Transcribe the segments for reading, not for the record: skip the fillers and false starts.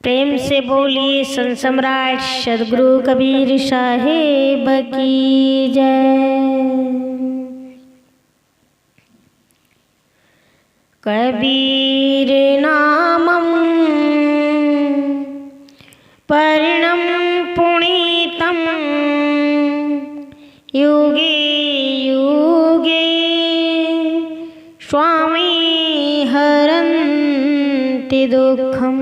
प्रेम से बोलिए संत सम्राट सदगुरु कबीर साहेब की जय। कबीर नामं पर्णं पुनीतं युगे युगे स्वामी हरन्ति दुःखम्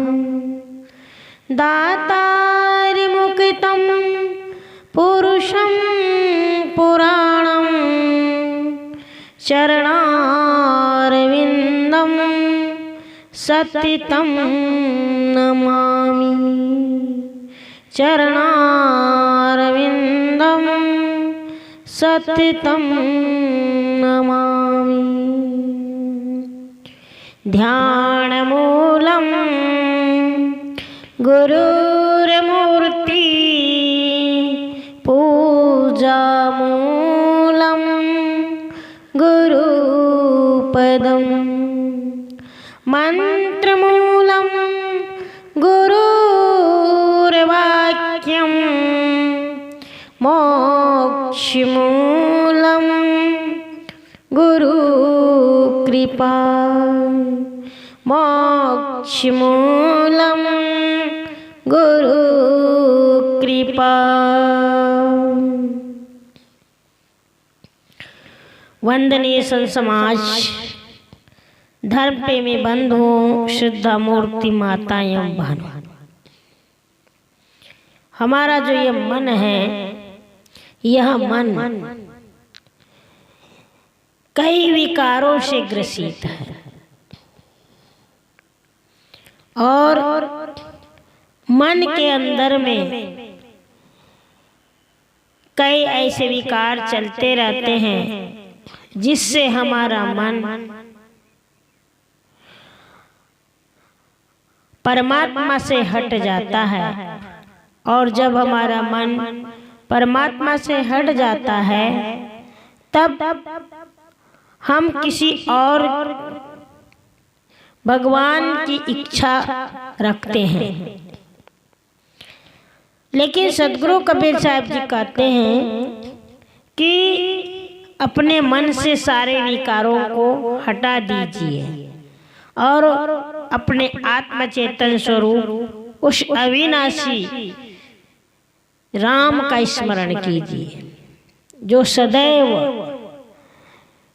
दातारमुक्तं पुरुषं पुराणं चरणारविन्दं सततं नमामि। चरणारविन्दं सततं नमामि। ध्यानमूलं गुरुर्मूर्ति पूजामूलं गुरुपदं मन्त्रमूलं गुरुर्वाक्यं मोक्षमूलं गुरुकृपा मोक्षमूलं गुरु कृपा। वंदनीय संत समाज, धर्म प्रेमी बंधुओं, शुद्धा मूर्ति माता एवं बहनों, हमारा जो ये मन है, यह मन कई विकारों से ग्रसित है और मन के अंदर में कई ऐसे विकार चलते रहते हैं जिससे हमारा मन परमात्मा से हट जाता है। और जब हमारा मन परमात्मा से हट जाता है तब हम किसी और भगवान की इच्छा रखते हैं। लेकिन सदगुरु कबीर साहब जी कहते हैं कि अपने मन से सारे विकारों को हटा दीजिए और अपने आत्मचेतन स्वरूप उस अविनाशी राम का स्मरण कीजिए, जो सदैव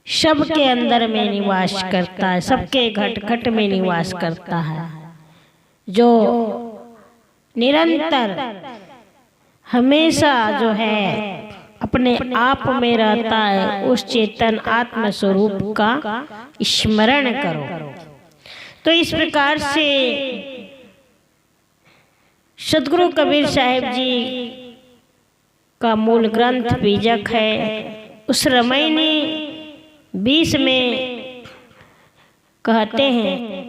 सबके अंदर में निवास करता है, सबके घट घट में निवास करता है, जो निरंतर हमेशा जो है अपने आप में रहता है। उस चेतन आत्म स्वरूप का स्मरण करो। तो इस प्रकार से सदगुरु कबीर साहिब जी का मूल ग्रंथ बीजक है। उस रामायणी 20 में कहते हैं,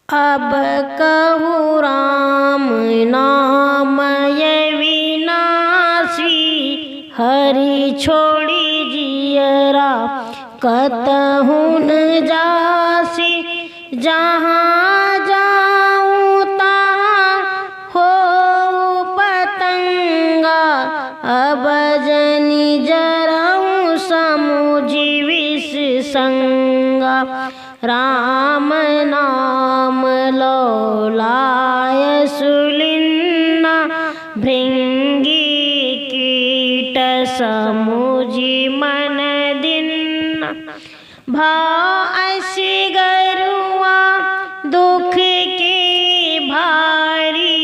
अब कहूँ राम नाम ये विनाशी, हरि छोड़ी जियरा कतहु न जासी। जहाँ जाऊँ तहाँ हो पतंगा, अब जनि जरऊँ समुझी विष संगा। राम नाम लौलाय सुलिन्ना, भृंगी कीट समुझी मन दिन्ना। भाव ऐसी गरुआ दुख के भारी,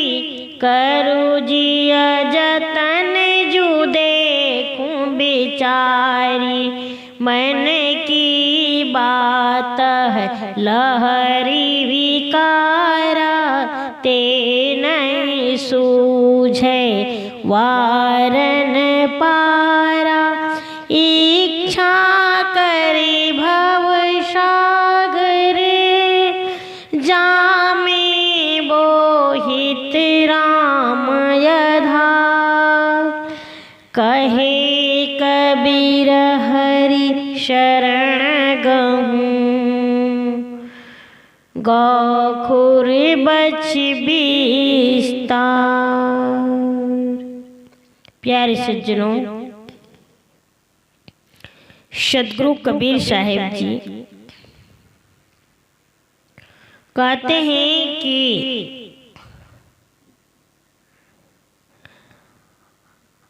करु जिया जतन जू देखूं बिचारी। मन की बात है लहरी विकारा, ते नहीं सूझे वारन पारा। इच्छा करी भव सागर, जामे बोहित राम यधार। कहे कबीर हरि शरण गहूँ, गौखुर बच बिस्तार। प्यारे सज्जनों, सदगुरु कबीर साहिब जी कहते हैं कि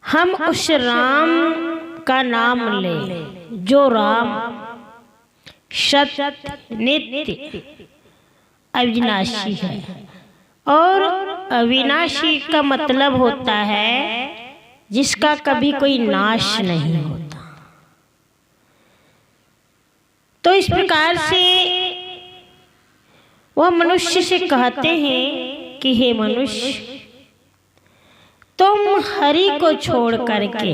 हम उस राम का नाम लें जो राम सत्य नित्य अविनाशी है। और अविनाशी का मतलब होता है जिसका कभी कोई नाश नहीं होता। तो इस प्रकार से वह मनुष्य से कहते हैं कि हे मनुष्य, तुम हरि को छोड़ करके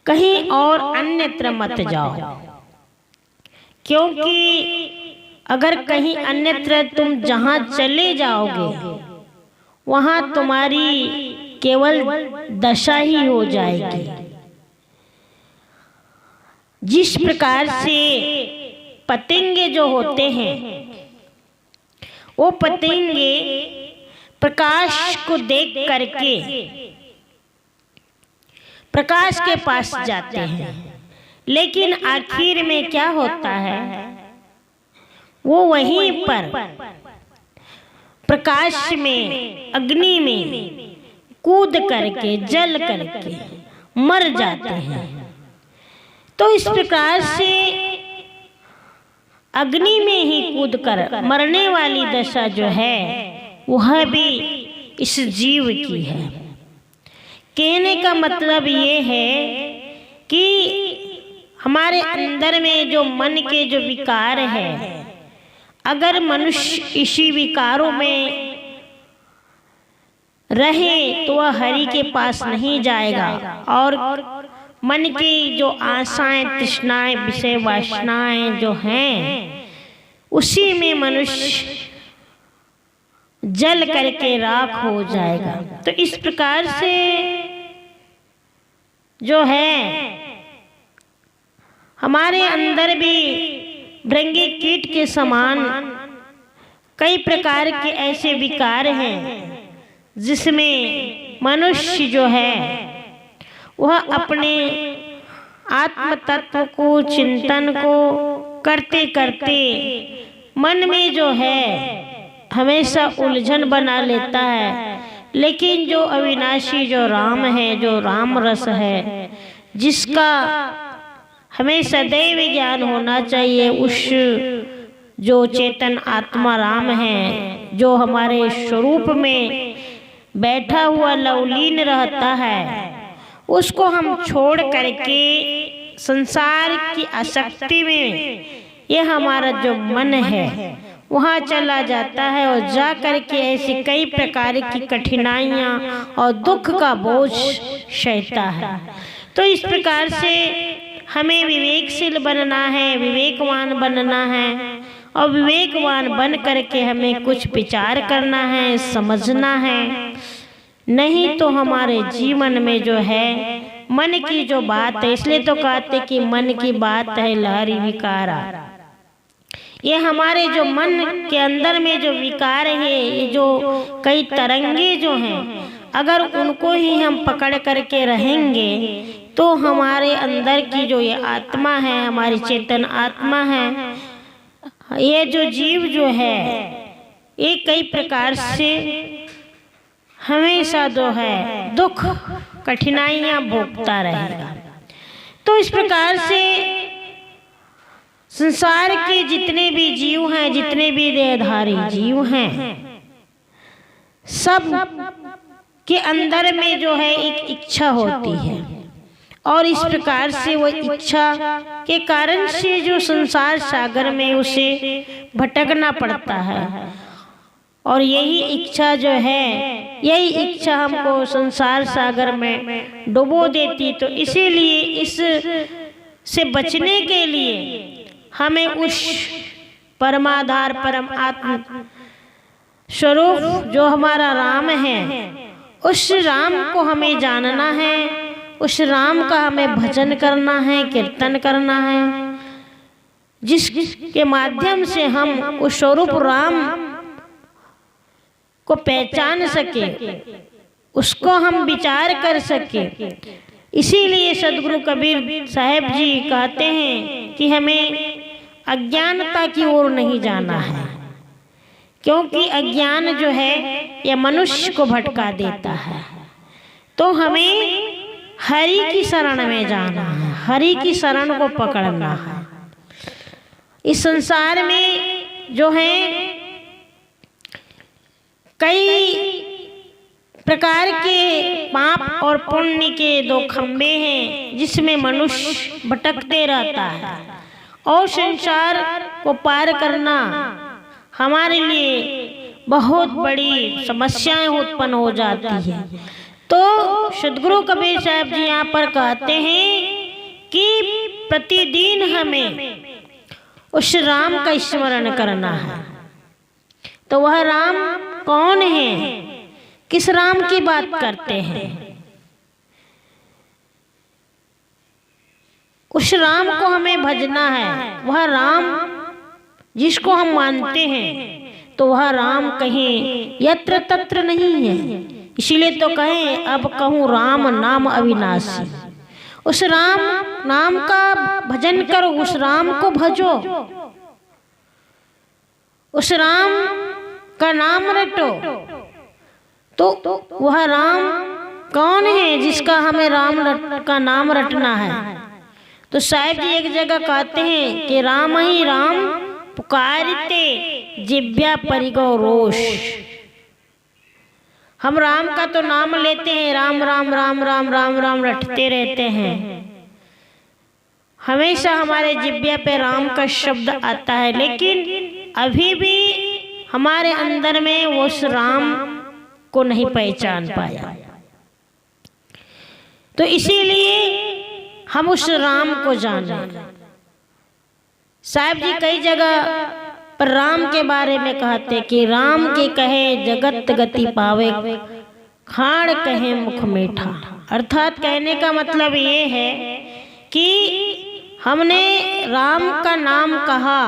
कहीं और अन्यत्र मत जाओ, क्योंकि अगर कहीं अन्यत्र तुम जहां चले जाओगे वहां तुम्हारी केवल दशा ही हो जाएगी। जिस प्रकार से पतंगे जो होते हैं वो पतंगे प्रकाश को देख करके प्रकाश के पास जाते हैं, लेकिन आखिर में क्या होता है, वो वहीं पर प्रकाश में अग्नि में कूद करके जल करके मर जाते हैं। तो इस प्रकार से अग्नि में ही कूदकर मरने वाली दशा जो है वह भी इस जीव की है। कहने का मतलब ये है कि हमारे अंदर में जो मन के जो विकार है, अगर मनुष्य इसी विकारों में रहे तो वह हरि के पास नहीं जाएगा। और मन की जो आशाएं, तृष्णाएं, विषय वासनाएं जो हैं उसी में मनुष्य जल करके राख हो जाएगा। तो इस प्रकार से जो है हमारे अंदर भी भृंगी कीट के समान कई प्रकार के ऐसे विकार हैं जिसमें मनुष्य जो है वह अपने आत्म तत्व को, चिंतन को करते करते मन में जो है हमेशा उलझन बना लेता है। लेकिन जो अविनाशी जो राम है, जो राम रस है, जिसका हमें सदैव ज्ञान होना चाहिए, उस जो चेतन आत्मा राम है, जो हमारे स्वरूप में बैठा हुआ लवलीन रहता है, उसको हम छोड़ करके संसार की आसक्ति में ये हमारा जो मन है वहाँ चला जाता है और जा करके ऐसी कई प्रकार की कठिनाइयाँ और दुख का बोझ सहता है। तो इस प्रकार से हमें विवेकशील बनना है, विवेकवान बनना है, और विवेकवान बन करके हमें कुछ विचार करना है, समझना है। नहीं तो हमारे जीवन में जो है मन की जो बात है, इसलिए तो कहते कि मन की बात है लहरी विकारा। ये हमारे जो मन के अंदर में जो विकार है, ये जो कई तरंगे जो हैं, अगर उनको ही हम पकड़ करके रहेंगे तो हमारे अंदर की जो ये आत्मा है, हमारी चेतन आत्मा है, ये जो जीव जो है ये कई प्रकार से हमेशा जो है दुख कठिनाइयाँ भोगता रहेगा। तो इस प्रकार से संसार के जितने भी जीव हैं, जितने भी देहधारी जीव हैं, सब के अंदर में जो है एक इच्छा होती है, और इस प्रकार से वो इच्छा के कारण से जो संसार सागर में उसे भटकना पड़ता है। और यही इच्छा जो है, यही इच्छा हमको संसार सागर में डुबो देती। तो इसीलिए इस से बचने के लिए हमें उस परमाधार परम आत्म स्वरूप जो हमारा राम है, उस राम को हमें जानना है, उस राम का हमें भजन करना है, कीर्तन करना है। जिसके माध्यम से हम उस स्वरूप राम को पहचान सके, उसको हम विचार कर सके। इसीलिए सदगुरु कबीर साहब जी कहते हैं कि हमें अज्ञानता की ओर नहीं जाना है, क्योंकि अज्ञान जो है यह मनुष्य को भटका देता है। तो हमें हरि की शरण में जाना है, हरि की शरण को पकड़ना है। इस संसार में जो है कई प्रकार के पाप और पुण्य के दो खंबे हैं, जिसमें मनुष्य भटकते रहता है और संसार को पार करना हमारे लिए बहुत बड़ी समस्याएं उत्पन्न हो जाती है। तो सदगुरु कबीर साहब जी यहाँ पर कहते हैं कि प्रतिदिन हमें उस राम का स्मरण करना है। तो वह राम कौन है, किस राम की बात करते हैं? उस राम को हमें भजना है। वह राम जिसको हम मानते हैं, तो वह राम कहीं यत्र तत्र नहीं है। इसीलिए तो कहें, अब कहूँ राम नाम अविनाशी। उस राम नाम का भजन करो, उस राम को भजो, उस राम का नाम रटो। तो वह राम कौन है जिसका हमें राम का नाम रटना है? तो साहिब जी एक जगह कहते हैं कि राम ही राम पुकारते जिव्या परिगो रोष। हम राम का तो नाम लेते हैं, राम राम राम राम राम राम रटते रहते हैं, हमेशा हमारे जिव्या पे राम का शब्द आता है, लेकिन अभी भी हमारे अंदर में वो उस राम को नहीं पहचान पाया। तो इसीलिए हम उस राम को जाने। साहब जी कई जगह पर राम के बारे में कहते कि राम के कहे जगत गति पावे, खाड़ कहे मुख मीठा। अर्थात कहने का मतलब ये है कि हमने राम का नाम कहा,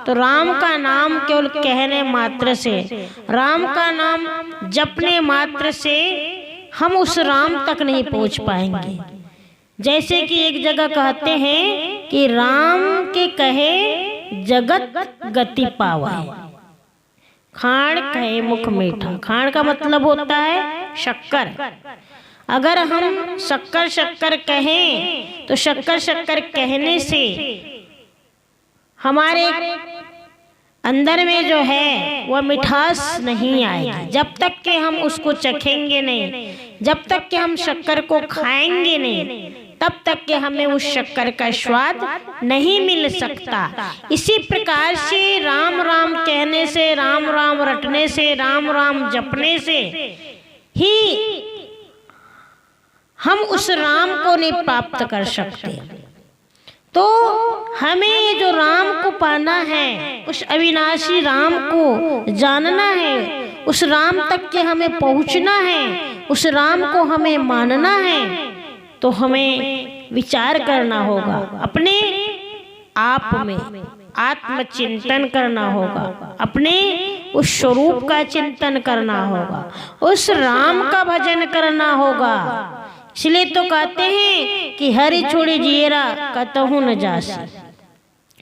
तो राम का नाम केवल कहने मात्र से, राम का नाम जपने मात्र से हम उस राम तक नहीं पहुंच पाएंगे। जैसे कि एक जगह कहते हैं कि राम के कहे जगत गति पावे, खाड़ कहे मुख मीठा। खाड़ का मतलब होता है शक्कर। अगर हम शक्कर शक्कर कहें, तो शक्कर शक्कर कहने से हमारे अंदर में जो है वह मिठास नहीं आएगी। जब तक कि हम उसको चखेंगे नहीं, जब तक कि हम शक्कर को खाएंगे नहीं, तब तक कि हमें उस शक्कर का स्वाद नहीं मिल सकता। इसी प्रकार से राम राम कहने से, राम राम रटने से, राम राम जपने से ही हम उस राम को नहीं प्राप्त कर सकते। तो हमें जो राम को पाना है, उस अविनाशी राम को जानना है, उस राम तक के हमें पहुंचना है, उस राम को हमें मानना है। तो हमें विचार करना होगा, अपने आप में आत्मचिंतन करना होगा, अपने उस स्वरूप का चिंतन करना होगा, उस राम का भजन करना होगा। इसलिए तो कहते हैं कि हरि छोड़े जियरा कतहु न जासी।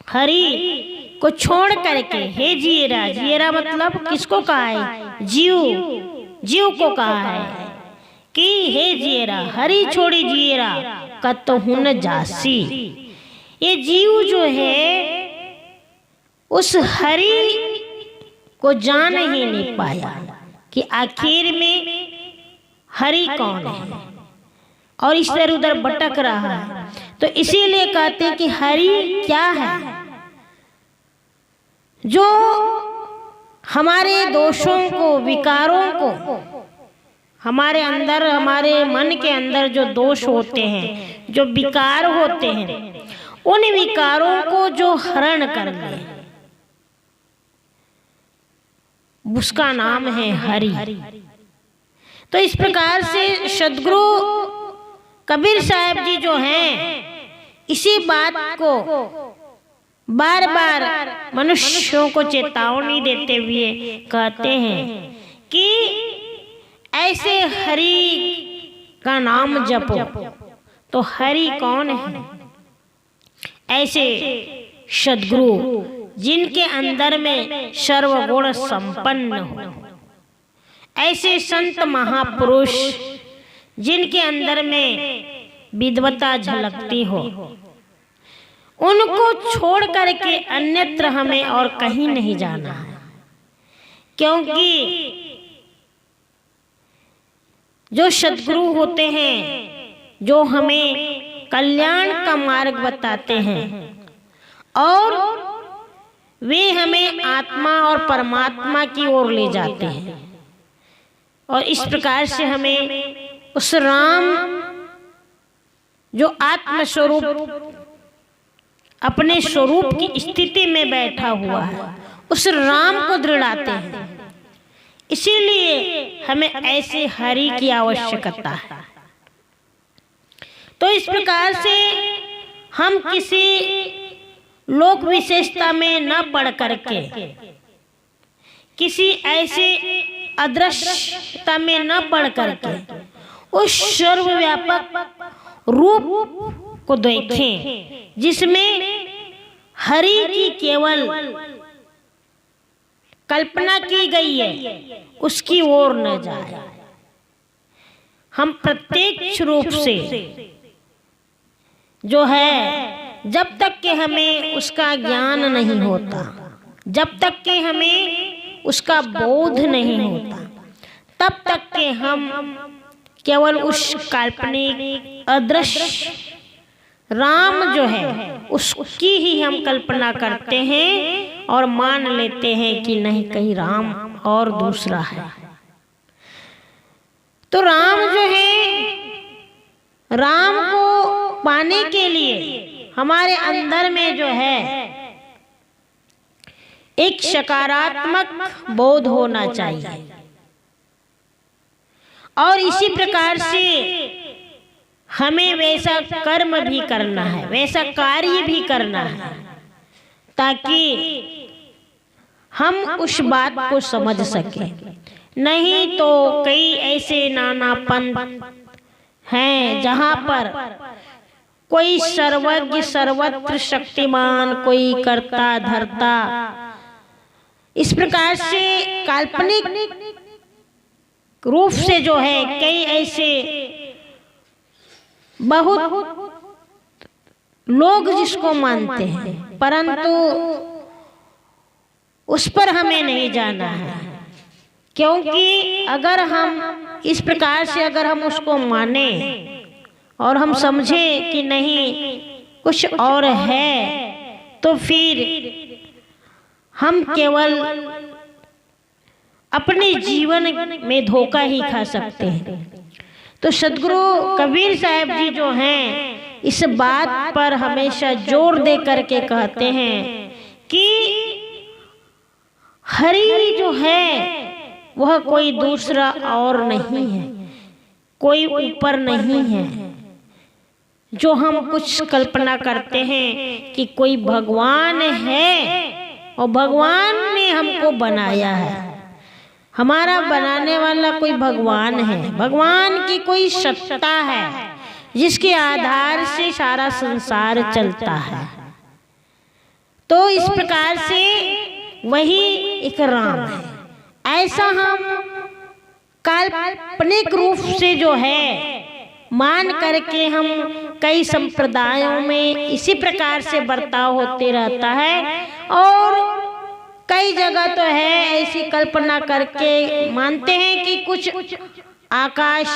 हरि को छोड़ करके, हे जियरा, जियरा मतलब किसको कहा है? जीव, जीव को कहा है कि हे जियरा, हरि छोड़े जियरा कतहु न जासी। ये जीव जो है उस हरि को जान ही नहीं पाया कि आखिर में हरि कौन है, और इधर उधर भटक रहा है। तो इसीलिए कहते हैं कि हरि क्या है? जो हमारे दोषों को, विकारों को, हमारे अंदर, हमारे मन के अंदर जो दोष होते हैं, जो विकार होते हैं, उन विकारों को जो हरण कर ले, उसका नाम है हरि। तो इस प्रकार से सदगुरु कबीर साहब जी जो हैं, इसी बात को बार बार मनुष्यों को चेतावनी देते हुए कहते हैं कि ऐसे हरि का नाम जपो। तो हरि कौन है? ऐसे सद्गुरु जिनके अंदर में सर्वगुण संपन्न हो, ऐसे संत महापुरुष जिनके अंदर में विद्वता झलकती हो, उनको छोड़ करके अन्यत्र हमें और कहीं नहीं जाना है। क्योंकि जो सद्गुरु होते हैं, जो हमें कल्याण का मार्ग बताते हैं और वे हमें आत्मा और परमात्मा की ओर ले जाते हैं, और इस प्रकार से हमें उस राम जो आत्म स्वरूप अपने स्वरूप की स्थिति में बैठा हुआ है, उस राम को दृढ़ाते हैं। इसीलिए हमें ऐसे हरि की आवश्यकता है। तो इस प्रकार से हम किसी लोक विशेषता में न पढ़ करके, किसी ऐसे अदृश्यता में न पढ़ करके उस सर्वव्यापक रूप को देखें जिसमें हरि की केवल कल्पना की गई है, उसकी ओर न जाए। हम प्रत्यक्ष रूप से जो है, जब तक कि हमें उसका ज्ञान नहीं होता, जब तक कि हमें उसका बोध नहीं होता, तब तक कि हम केवल उस काल्पनिक अदृश्य राम जो है उसकी ही हम कल्पना करते हैं और मान लेते हैं कि नहीं, कहीं राम और दूसरा है। तो राम जो है, राम को पाने के लिए हमारे अंदर में जो है एक सकारात्मक बोध होना चाहिए, और इसी प्रकार से हमें वैसा कर्म भी करना है, वैसा कार्य भी करना है, ताकि हम उस बात को समझ सकें। नहीं तो कई ऐसे नाना पंथ हैं जहाँ पर कोई सर्वज्ञ सर्वत्र शक्तिमान, कोई करता धरता, इस प्रकार से काल्पनिक रूप से जो है कई ऐसे बहुत लोग जिसको मानते हैं, परंतु उस पर हमें नहीं जाना है। क्योंकि अगर हम इस प्रकार से अगर हम उसको माने और हम समझे कि नहीं कुछ और है, तो फिर हम केवल अपने जीवन में धोखा ही खा सकते हैं। तो सद्गुरु कबीर साहब जी जो हैं, इस बात पर हमेशा जोर दे करके कहते हैं कि हरि जो है वह कोई दूसरा और नहीं है, कोई ऊपर नहीं है। जो हम कुछ कल्पना करते हैं कि कोई भगवान है और भगवान ने हमको बनाया है, हमारा बनाने वाला कोई भगवान है, भगवान की कोई सत्ता है जिसके आधार से सारा संसार चलता है। तो इस प्रकार से वही एक राम है। ऐसा हम काल्पनिक रूप से जो है मान करके हम कई संप्रदायों में इसी प्रकार से बर्ताव होते रहता है, और कई जगह तो है ऐसी कल्पना करके मानते हैं कि कुछ आकाश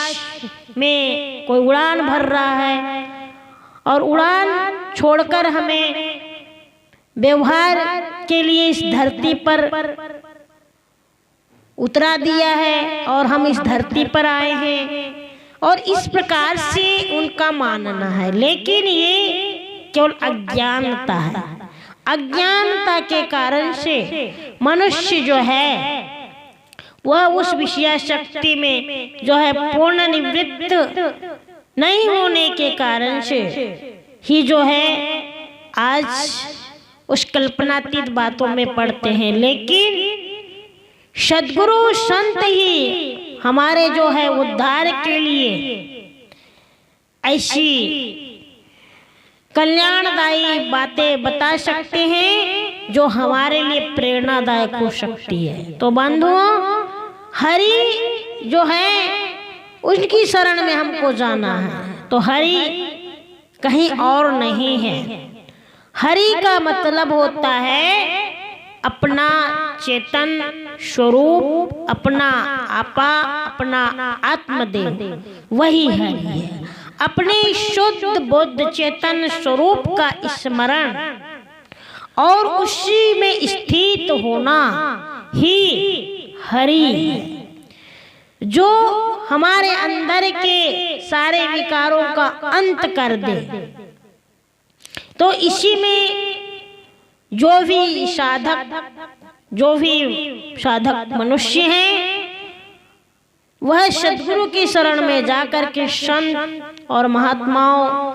में कोई उड़ान भर रहा है और उड़ान छोड़कर हमें व्यवहार के लिए इस धरती पर उतरा दिया है और हम इस धरती पर आए हैं, और इस प्रकार से उनका मानना है। लेकिन ये केवल अज्ञानता है। अज्ञानता के कारण से मनुष्य जो है वह उस विषय शक्ति में जो है पूर्ण निवृत्त नहीं होने के कारण से ही जो है आज उस कल्पनातीत बातों में पड़ते हैं, लेकिन सद्गुरु संत ही हमारे जो है उद्धार के लिए ऐसी कल्याणदायी बातें बता सकते हैं जो हमारे लिए प्रेरणादायक हो सकती है। तो बंधुओं, हरि जो है उनकी शरण में हमको जाना है। तो हरि कहीं और नहीं है। हरि का मतलब होता है अपना चेतन स्वरूप, अपना आपा, अपना आत्मदेव, वही हरि है। अपने शुद्ध बुद्ध चेतन स्वरूप का स्मरण और उसी में स्थित होना ही हरि है, जो हमारे अंदर के सारे विकारों का अंत कर दे। तो इसी में जो भी साधक मनुष्य हैं, वह सद्गुरु की शरण में जाकर के संत और महात्माओं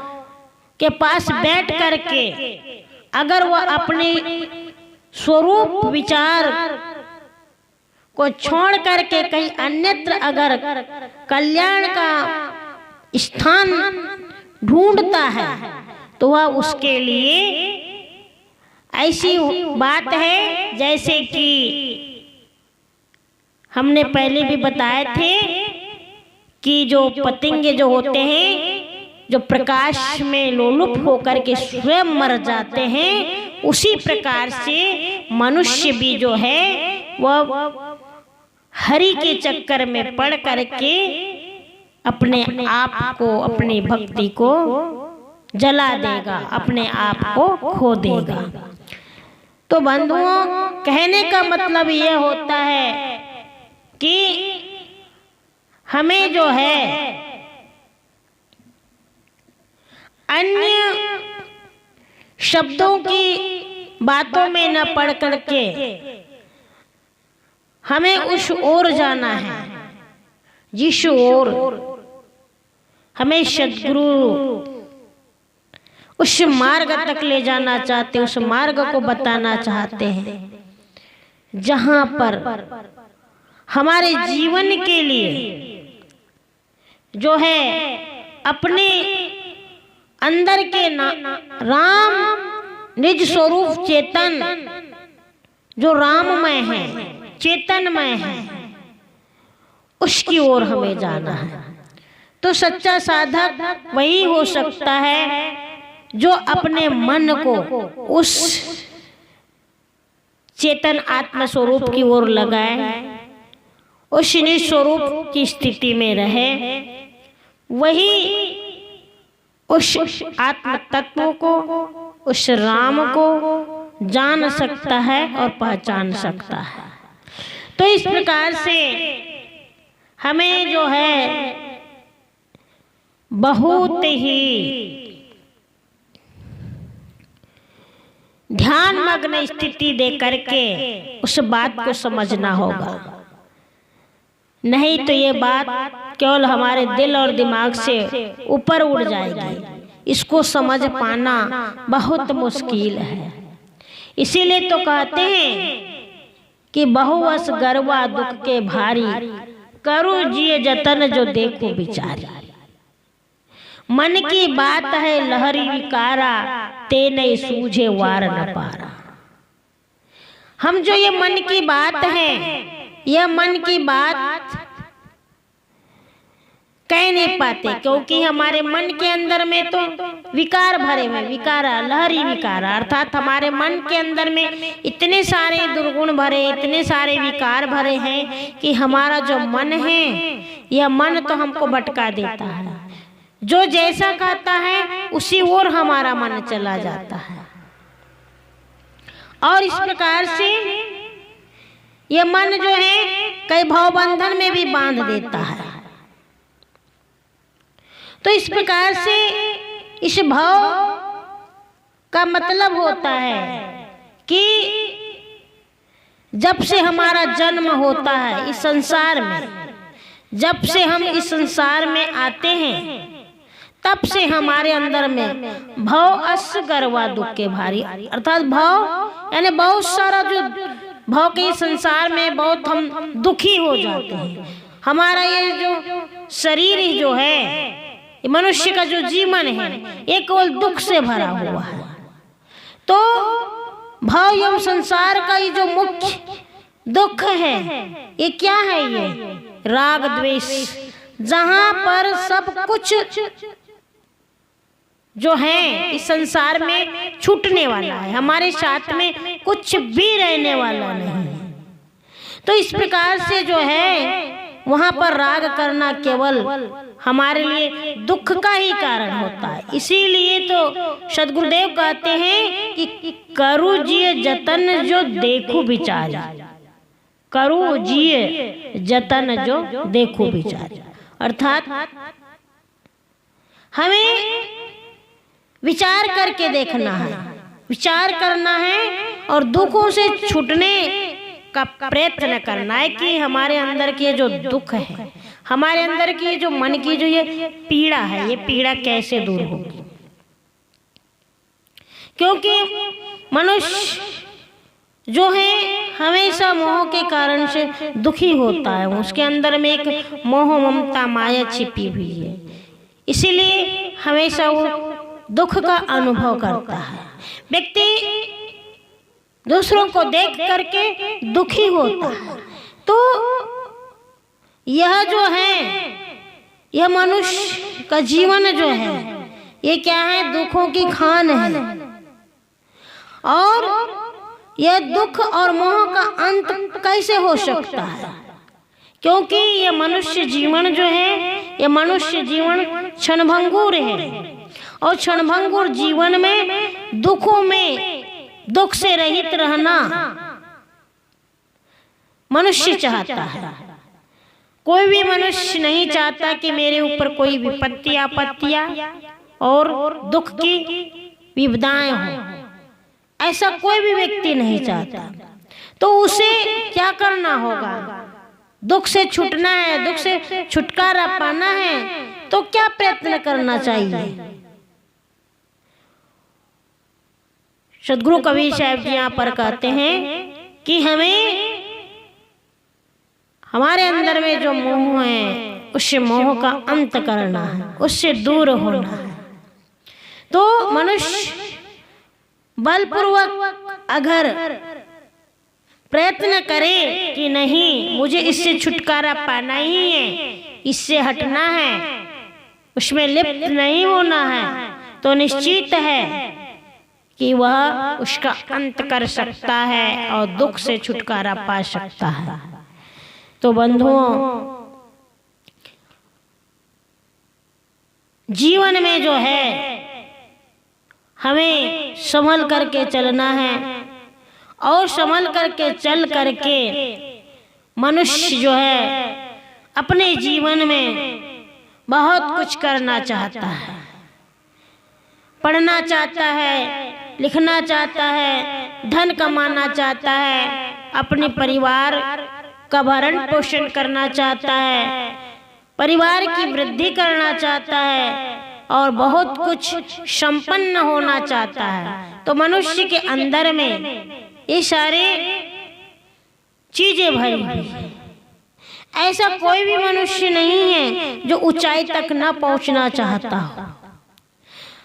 के पास बैठ करके अगर वह अपने स्वरूप विचार को छोड़ करके कहीं अन्यत्र अगर कल्याण का स्थान ढूंढता है, तो वह उसके लिए ऐसी बात है जैसे कि हमने पहले भी बताए थे कि जो पतंगे जो होते हैं, जो प्रकाश में लोलुप होकर के स्वयं मर जाते हैं, उसी प्रकार से मनुष्य भी जो है वह हरि के चक्कर में पड़ करके अपने आप को, अपनी भक्ति को जला देगा, अपने आप को खो देगा। तो बंधुओं, कहने का मतलब यह होता है कि हमें जो है अन्य शब्दों की बातों में न पड़ करके हमें उस ओर जाना है जिस ओर हमें सद्गुरु उस मार्ग तक ले जाना चाहते, उस मार्ग को बताना चाहते हैं, जहां पर हमारे जीवन के लिए जो है अपने अंदर के राम निज स्वरूप चेतन जो राममय है, चेतनमय है, उसकी ओर हमें जाना है। तो सच्चा साधक वही हो सकता है जो अपने मन को उस चेतन आत्म स्वरूप की ओर लगाए, उस निज स्वरूप की स्थिति में रहे, वही उस आत्म तत्व को, उस राम को जान सकता है और पहचान सकता है। तो इस प्रकार से हमें जो है बहुत ही ध्यान मग्न स्थिति दे करके उस बात को समझना होगा, नहीं तो ये बात केवल हमारे दिल और दिमाग से ऊपर उड़ जाएगी। इसको समझ पाना बहुत मुश्किल है। इसीलिए तो कहते हैं कि बहुवस गर्वा दुख के भारी, करो जिए जतन जो देखो बिचारी। मन की बात है लहरी विकारा, ते नहीं सूझे वार न पारा। हम जो ये मन की बात है, यह मन की बात कह नहीं पाते, क्योंकि हमारे मन के अंदर में तो विकार भरे हुए, विकारा लहरी विकारा, अर्थात हमारे मन के अंदर में इतने सारे दुर्गुण भरे, इतने सारे विकार भरे हैं कि हमारा जो मन है, यह मन तो हमको भटका देता है। जो जैसा कहता है उसी ओर हमारा मन चला जाता है, और इस प्रकार से यह मन जो है कई भवबंधन में भी बांध देता है। तो इस प्रकार से इस भाव का मतलब होता है कि जब से हमारा जन्म होता है इस संसार में, जब से हम इस संसार में आते हैं, तब से हमारे अंदर में भव अस गर्वा दुख के भारी, अर्थात भव यानी बहुत सारा जो भव के संसार में बहुत हम दुखी हो जाते हैं। हमारा ये जो शरीर ही जो है, ये मनुष्य का जो जीवन है, ये केवल दुख से भरा हुआ है। तो भव एवं संसार का ये जो मुख्य दुख है, ये क्या है? ये राग द्वेष, जहां पर सब कुछ जो है इस संसार में छूटने वाला है, हमारे साथ में कुछ भी रहने वाला नहीं। तो इस प्रकार से जो है वहां पर राग करना केवल हमारे लिए दुख का ही कारण होता है। इसीलिए तो सद्गुरुदेव कहते हैं कि करु जिय जतन जो देखो विचार, करु जिय जतन जो देखो विचार, अर्थात हमें विचार करके देखना है, विचार करना है और दुखों से छूटने का प्रयत्न करना है कि हमारे अंदर की जो दुख है, हमारे अंदर की जो मन की जो ये पीड़ा है, ये पीड़ा कैसे दूर होगी। क्योंकि मनुष्य जो है हमेशा मोह के कारण से दुखी होता है, उसके अंदर में एक मोह ममता माया छिपी हुई है, इसीलिए हमेशा वो दुख का अनुभव करता है। व्यक्ति दूसरों को देख करके दुखी होता है। तो यह जो है, यह मनुष्य का जीवन जो है, ये क्या है? दुखों की खान है। और यह दुख और मोह का अंत कैसे हो सकता है? क्योंकि यह मनुष्य जीवन जो है, यह मनुष्य जीवन क्षणभंगुर है और क्षणभंगुर जीवन में दुखों में दुख से रहित रहना मनुष्य चाहता है। कोई भी मनुष्य नहीं चाहता कि मेरे ऊपर कोई विपत्ति आपत्तियां और दुख की विपदाएं हो, ऐसा कोई भी व्यक्ति नहीं चाहता। तो उसे क्या करना होगा? दुख से छूटना है, दुख से छुटकारा पाना है, तो क्या प्रयत्न करना चाहिए? सद्गुरु कबीर साहब जी यहाँ पर कहते हैं कि हमें हमारे अंदर में जो मोह है, उस मोह का अंत करना है, उससे दूर होना है। तो मनुष्य बलपूर्वक अगर प्रयत्न करे कि नहीं मुझे इससे छुटकारा पाना ही है, इससे हटना है, उसमें लिप्त नहीं होना है, तो निश्चित है कि वह उसका अंत कर सकता है और दुख से छुटकारा पा सकता है। तो बंधुओं, जीवन में जो है हमें संभल करके चलना है और संभल करके चल करके मनुष्य जो है अपने जीवन में बहुत कुछ करना चाहता है, पढ़ना चाहता है, लिखना चाहता है, धन कमाना चाहता है, अपने परिवार का भरण पोषण करना चाहता है, परिवार की वृद्धि करना चाहता है और बहुत कुछ संपन्न होना चाहता है। तो मनुष्य के अंदर में ये सारे चीजें भरी हुई हैं। ऐसा कोई भी मनुष्य नहीं है जो ऊंचाई तक न पहुंचना चाहता हो।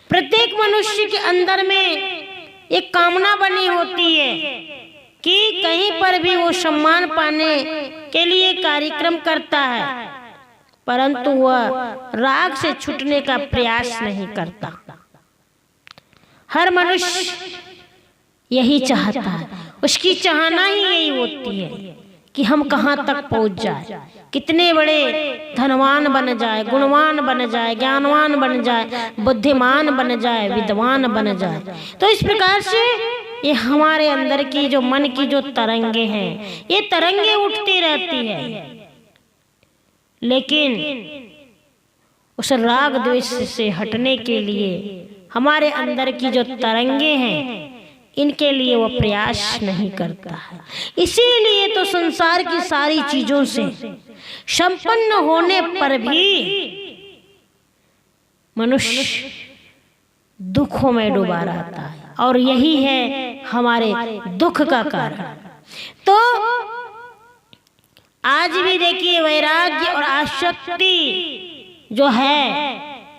प्रत्येक मनुष्य के अंदर में एक कामना बनी होती है कि कहीं पर भी वो सम्मान पाने के लिए कार्यक्रम करता है, परंतु वह राग से छूटने का प्रयास नहीं करता। हर मनुष्य यही चाहता है, उसकी चाहना ही यही होती है कि हम कहाँ तक पहुँच जाए, कितने बड़े धनवान बन जाए, गुणवान बन जाए, ज्ञानवान बन जाए, बुद्धिमान बन जाए, विद्वान बन जाए। तो इस प्रकार से ये हमारे अंदर की जो मन की जो तरंगे हैं, ये तरंगे उठती रहती है, लेकिन उस राग द्वेष से हटने के लिए हमारे अंदर की जो तरंगे हैं, इनके लिए वो प्रयास नहीं करता है। इसीलिए तो संसार की सारी चीजों से संपन्न होने पर भी मनुष्य दुखों में डूबा रहता है और यही है हमारे दुख का कारण। तो आज भी देखिए वैराग्य और आसक्ति जो है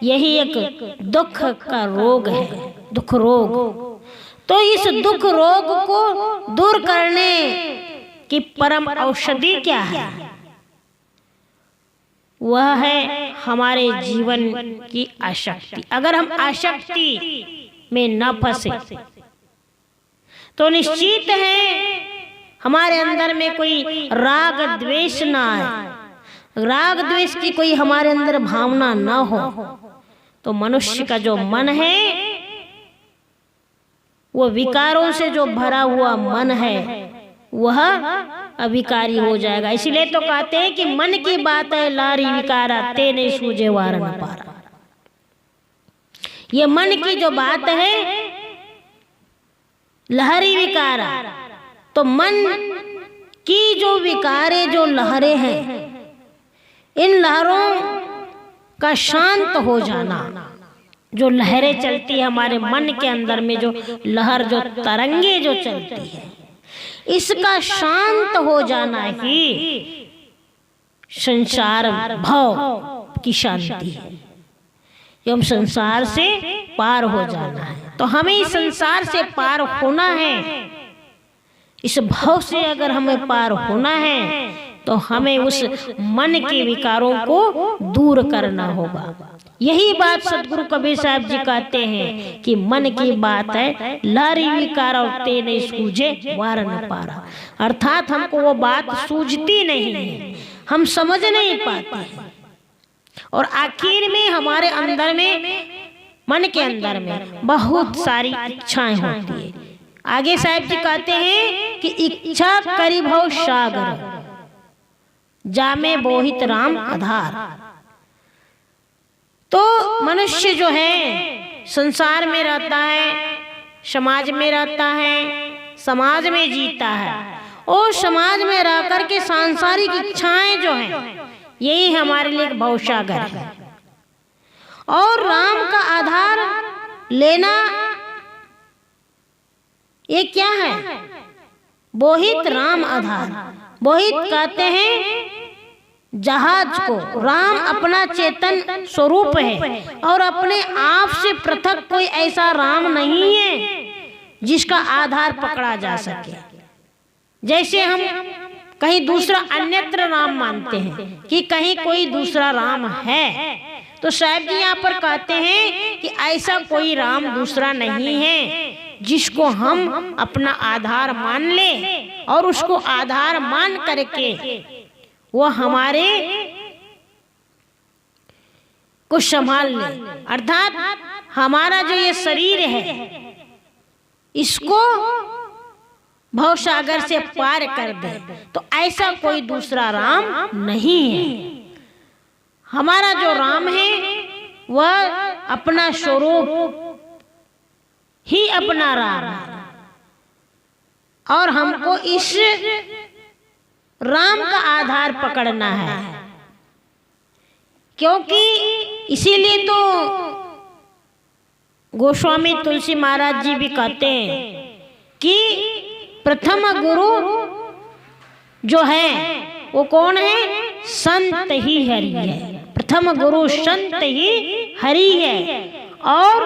यही एक दुख का रोग है, दुख रोग। तो इस दुख रोग को दूर करने की परम औषधि क्या है? वह है हमारे जीवन की आसक्ति। अगर हम आसक्ति में न फंसे तो निश्चित है हमारे अंदर में कोई राग द्वेष ना आए, राग द्वेष की कोई हमारे अंदर भावना न हो, तो मनुष्य का जो मन है वो विकारों से जो भरा हुआ मन है वह अविकारी हो जाएगा। इसलिए तो कहते हैं कि मन की बात है लारी विकारा ते नहीं सूझे वार न पारा। ये मन की जो बात है लहरी विकारा, तो मन की जो विकारे जो लहरें हैं, इन लहरों का शांत हो जाना, जो लहरें चलती है हमारे मन के अंदर में, जो लहर जो तरंगे जो चलती है, इसका शांत हो जाना ही संसार भव की शांति है। एवं संसार से पार हो जाना है। तो हमें इस संसार से पार होना है, इस भव से अगर हमें पार होना है तो हमें उस मन के विकारों को दूर करना होगा। यही बात सदगुरु कबीर साहब जी कहते हैं कि मन की बात है लारी विकार और ते नहीं सूझे वार न पारा। अर्थात हमको वो बात सूझती नहीं है, हम समझ नहीं पाते हैं, और आखिर में हमारे अंदर में, मन के अंदर में बहुत सारी इच्छाएं होती है। आगे साहब जी कहते हैं कि इच्छा करी भव सागर जामे बोहित राम आधार। तो मनुष्य जो है संसार में रहता है, समाज में रहता है, समाज में जीता है, और समाज में रह कर के सांसारिक इच्छाएं जो हैं यही हमारे लिए एक भवसागर है। और राम का आधार लेना ये क्या है? बोहित राम आधार। बोहित कहते हैं जहाज को। राम अपना चेतन स्वरूप है और अपने आप से पृथक कोई ऐसा राम नहीं है जिसका आधार पकड़ा जा सके। जैसे हम कहीं दूसरा अन्यत्र राम मानते हैं कि कहीं कोई दूसरा राम है, तो साहब जी यहाँ पर कहते हैं कि ऐसा कोई राम दूसरा नहीं है जिसको हम अपना आधार मान ले और उसको आधार मान करके वो हमारे को संभाल ले। अर्थात हमारा जो ये शरीर है इसको भवसागर से पार कर दे, तो ऐसा कोई दूसरा राम नहीं है। हमारा जो राम है वह अपना स्वरूप ही अपना राम है, और हमको इस राम का आधार पकड़ना है। क्योंकि इसीलिए तो गोस्वामी तुलसी महाराज जी भी कहते हैं कि प्रथम गुरु जो है वो कौन है? संत ही हरि है। प्रथम गुरु संत ही हरि है। और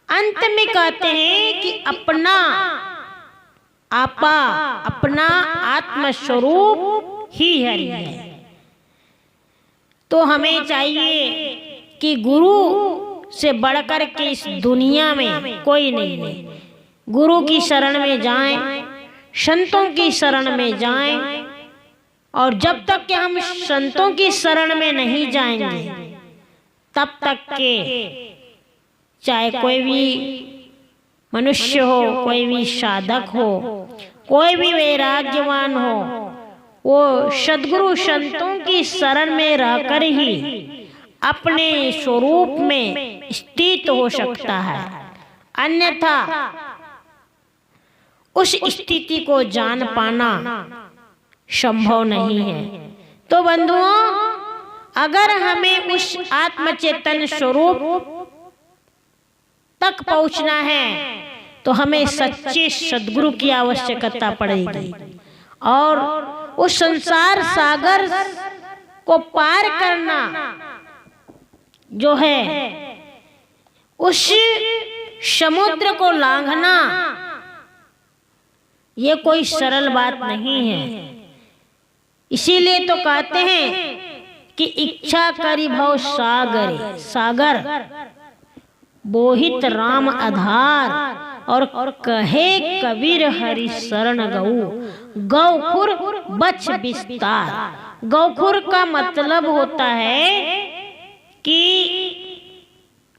अंत में कहते हैं कि अपना आपा, अपना आत्मस्वरूप ही हरि है। तो हमें चाहिए कि गुरु से बढ़कर के इस दुनिया में कोई नहीं है। गुरु की शरण में जाएं, संतों की शरण में जाएं, और जब तक कि हम संतों की शरण में नहीं जाएंगे तब तक के चाहे कोई भी मनुष्य हो, कोई भी साधक हो, कोई भी वैराग्यवान हो, वो सद्गुरु संतों की शरण में रहकर ही अपने स्वरूप में स्थित हो सकता है। अन्यथा उस स्थिति को जान पाना संभव नहीं है। तो बंधुओं, अगर हमें उस आत्मचेतन स्वरूप तक पहुंचना है तो हमें सच्चे सद्गुरु की आवश्यकता पड़ेगी, और उस संसार सागर को पार करना जो है, उस समुद्र को लांघना, ये कोई सरल बात नहीं है। इसीलिए तो कहते हैं कि इच्छा करी भव सागर, सागर बोहित राम आधार, और कहे कबीर हरि शरण गऊ, गौखुर बच विस्तार। गौखुर का मतलब होता है कि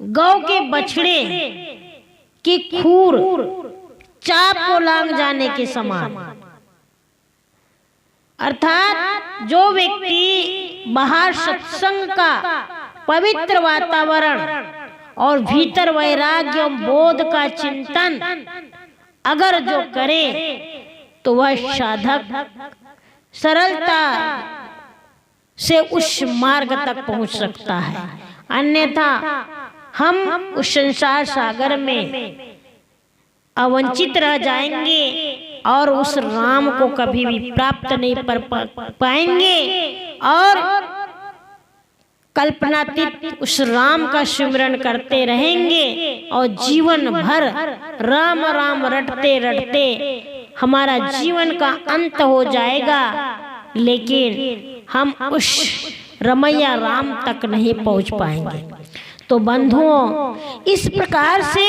गौ के बछड़े की खूर चाप को लांग जाने के समान। अर्थात जो व्यक्ति बाहर सत्संग का पवित्र वातावरण और भीतर वैराग्य बोध का चिंतन अगर जो करे तो वह साधक सरलता से उस मार्ग तक पहुंच सकता है। अन्यथा हम उस संसार सागर में अवंचित रह जाएंगे और उस राम को कभी भी प्राप्त नहीं कर पाएंगे, और कल्पनातीत उस राम का सिमरन करते रहेंगे और जीवन भर राम राम रटते रटते हमारा जीवन का अंत हो जाएगा, लेकिन हम उस रमैया राम तक नहीं पहुंच पाएंगे। तो बंधुओं, इस प्रकार से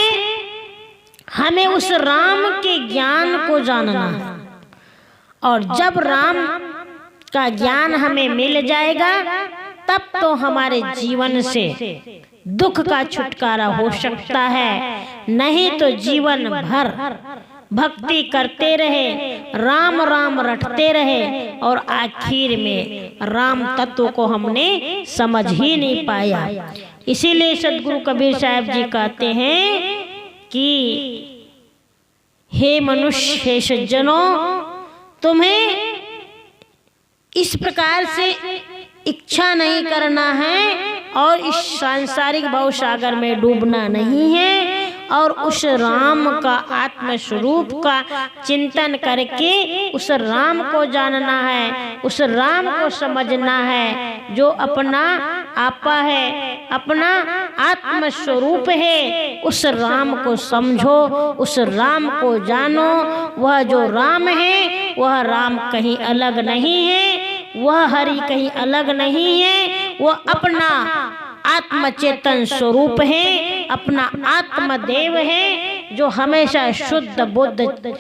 हमें उस राम के ज्ञान को जानना है, और जब राम का ज्ञान हमें मिल जाएगा तब तो हमारे जीवन से दुख का छुटकारा हो सकता है। नहीं तो जीवन भर भक्ति करते रहे, राम राम रटते रहे, और आखिर में राम तत्व को हमने समझ ही नहीं पाया। इसीलिए सदगुरु कबीर साहब जी कहते हैं कि हे मनुष्य, हे सज्जनों, तुम्हें इस प्रकार से इच्छा नहीं करना है और इस सांसारिक भवसागर में डूबना नहीं है, और उस राम का आत्म स्वरूप का चिंतन करके उस राम को जानना है, उस राम को समझना है जो अपना आपा है, अपना आत्म स्वरूप है। उस राम को समझो, उस राम को जानो। वह जो राम है वह राम कहीं अलग नहीं है, वह हरि कहीं अलग नहीं है, वह अपना आत्मचेतन स्वरूप है, अपना आत्मदेव है, जो हमेशा शुद्ध बुद्ध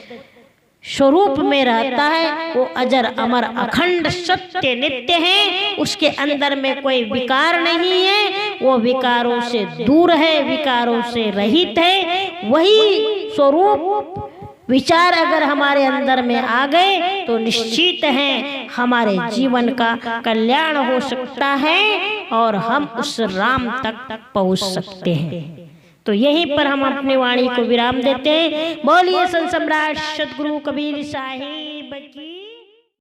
स्वरूप में रहता है। वो अजर अमर अखंड सत्य नित्य है, उसके अंदर में कोई विकार नहीं है, वो विकारों से दूर है, विकारों से रहित है। वही स्वरूप विचार अगर हमारे अंदर में आ गए तो निश्चित है हमारे जीवन का कल्याण हो सकता है और हम उस राम तक पहुंच सकते हैं। तो यहीं पर हम अपनी वाणी को विराम देते हैं। बोलिए संत सम्राट सदगुरु कबीर साहिब।